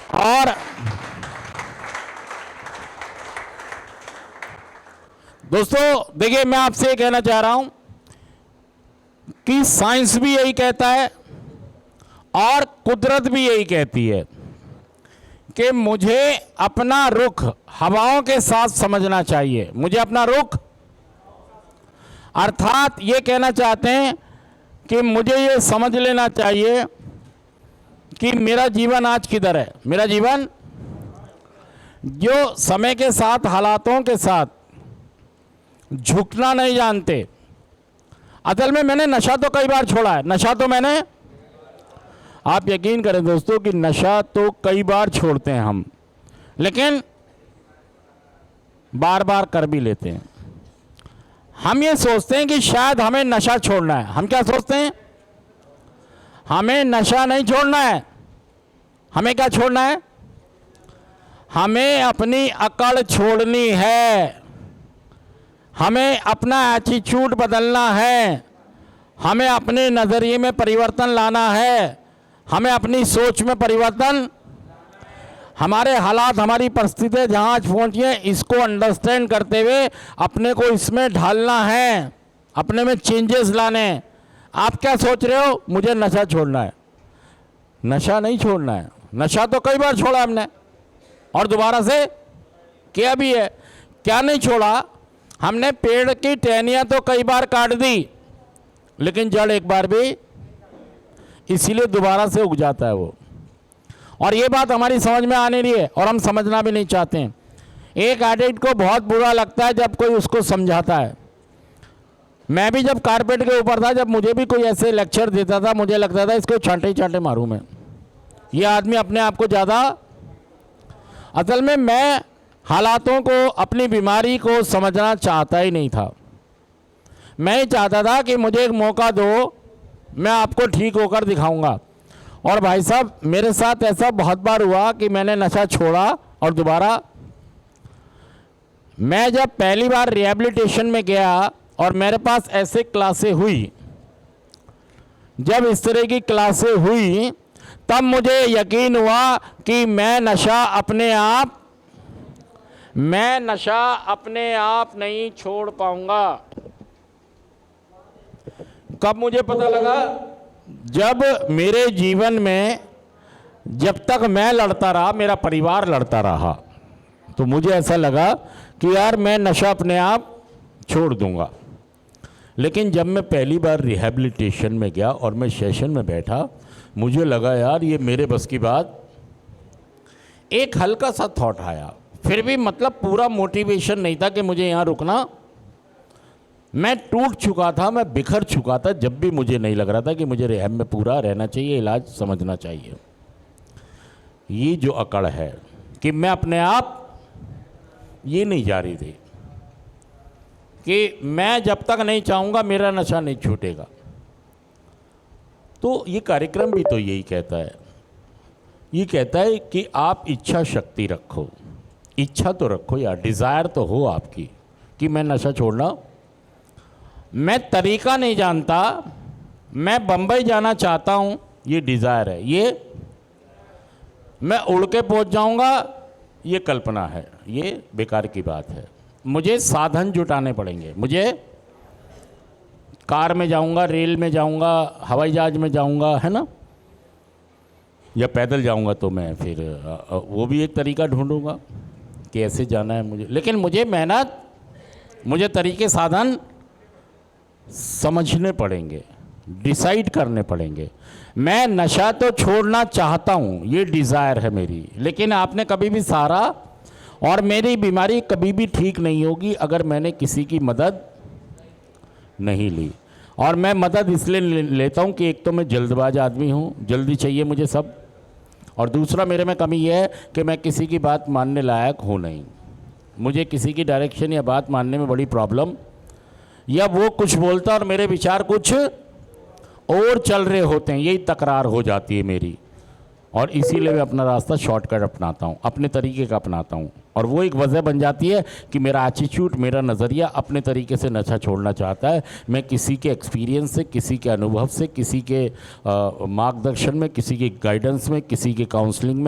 और दोस्तों देखिए, मैं आपसे ये कहना चाह रहा हूं कि साइंस भी यही कहता है और कुदरत भी यही कहती है कि मुझे अपना रुख हवाओं के साथ समझना चाहिए। मुझे अपना रुख, अर्थात ये कहना चाहते हैं कि मुझे ये समझ लेना चाहिए कि मेरा जीवन आज किधर है। मेरा जीवन जो समय के साथ, हालातों के साथ झुकना नहीं जानते। असल में मैंने नशा तो कई बार छोड़ा है, नशा तो मैंने, आप यकीन करें दोस्तों कि नशा तो कई बार छोड़ते हैं हम, लेकिन बार बार कर भी लेते हैं। हम ये सोचते हैं कि शायद हमें नशा छोड़ना है। हम क्या सोचते हैं? हमें नशा नहीं छोड़ना है। हमें क्या छोड़ना है? हमें अपनी अकड़ छोड़नी है, हमें अपना एटीट्यूड बदलना है, हमें अपने नज़रिए में परिवर्तन लाना है, हमें अपनी सोच में परिवर्तन, हमारे हालात, हमारी परिस्थितियाँ जहाँ आज पहुँची हैं, इसको अंडरस्टैंड करते हुए अपने को इसमें ढालना है, अपने में चेंजेस लाने हैं। आप क्या सोच रहे हो? मुझे नशा छोड़ना है। नशा नहीं छोड़ना है। नशा तो कई बार छोड़ा हमने और दोबारा से किया भी है। क्या नहीं छोड़ा? हमने पेड़ की टहनियाँ तो कई बार काट दी, लेकिन जड़ एक बार भी, इसीलिए दोबारा से उग जाता है वो। और ये बात हमारी समझ में आने रही है और हम समझना भी नहीं चाहते हैं। एक एडिक्ट को बहुत बुरा लगता है जब कोई उसको समझाता है। मैं भी जब कारपेट के ऊपर था, जब मुझे भी कोई ऐसे लेक्चर देता था, मुझे लगता था इसको छांटे ही छांटे मारूं मैं। ये आदमी अपने आप को ज़्यादा, असल में मैं हालातों को, अपनी बीमारी को समझना चाहता ही नहीं था। मैं ही चाहता था कि मुझे एक मौका दो, मैं आपको ठीक होकर दिखाऊंगा। और भाई साहब, मेरे साथ ऐसा बहुत बार हुआ कि मैंने नशा छोड़ा और दोबारा, मैं जब पहली बार रिहैबिलिटेशन में गया और मेरे पास ऐसे क्लासें हुई, जब इस तरह की क्लासें हुई, तब मुझे यकीन हुआ कि मैं नशा अपने आप नहीं छोड़ पाऊंगा। कब मुझे पता लगा? जब मेरे जीवन में, जब तक मैं लड़ता रहा, मेरा परिवार लड़ता रहा, तो मुझे ऐसा लगा कि यार मैं नशा अपने आप छोड़ दूंगा। लेकिन जब मैं पहली बार रिहैबिलिटेशन में गया और मैं सेशन में बैठा, मुझे लगा यार ये मेरे बस की बात। एक हल्का सा थॉट आया, फिर भी मतलब पूरा मोटिवेशन नहीं था कि मुझे यहाँ रुकना। मैं टूट चुका था, मैं बिखर चुका था, जब भी मुझे नहीं लग रहा था कि मुझे रिहैब में पूरा रहना चाहिए, इलाज समझना चाहिए। ये जो अकड़ है कि मैं अपने आप, ये नहीं जा रही थी कि मैं जब तक नहीं चाहूँगा मेरा नशा नहीं छूटेगा। तो ये कार्यक्रम भी तो यही कहता है, ये कहता है कि आप इच्छा शक्ति रखो। इच्छा तो रखो यार, डिज़ायर तो हो आपकी कि मैं नशा छोड़ना। मैं तरीका नहीं जानता, मैं बम्बई जाना चाहता हूँ, ये डिज़ायर है। ये मैं उड़ के पहुँच जाऊँगा, ये कल्पना है, ये बेकार की बात है। मुझे साधन जुटाने पड़ेंगे। मुझे कार में जाऊँगा, रेल में जाऊँगा, हवाई जहाज में जाऊँगा, है ना, या पैदल जाऊँगा, तो मैं फिर वो भी एक तरीका ढूंढूंगा कि ऐसे जाना है मुझे। लेकिन मुझे मेहनत, मुझे तरीके, साधन समझने पड़ेंगे, डिसाइड करने पड़ेंगे। मैं नशा तो छोड़ना चाहता हूँ, ये डिज़ायर है मेरी, लेकिन आपने कभी भी सहारा, और मेरी बीमारी कभी भी ठीक नहीं होगी अगर मैंने किसी की मदद नहीं ली। और मैं मदद इसलिए लेता हूँ कि एक तो मैं जल्दबाज आदमी हूँ, जल्दी चाहिए मुझे सब, और दूसरा मेरे में कमी यह है कि मैं किसी की बात मानने लायक हूँ नहीं। मुझे किसी की डायरेक्शन या बात मानने में बड़ी प्रॉब्लम, या वो कुछ बोलता और मेरे विचार कुछ और चल रहे होते हैं, यही तकरार हो जाती है मेरी। और इसीलिए मैं अपना रास्ता शॉर्टकट अपनाता हूँ, अपने तरीके का अपनाता हूँ, और वो एक वजह बन जाती है कि मेरा एटीट्यूड, मेरा नज़रिया अपने तरीके से नशा छोड़ना चाहता है। मैं किसी के एक्सपीरियंस से, किसी के अनुभव से, किसी के मार्गदर्शन में, किसी के गाइडेंस में, किसी के काउंसलिंग में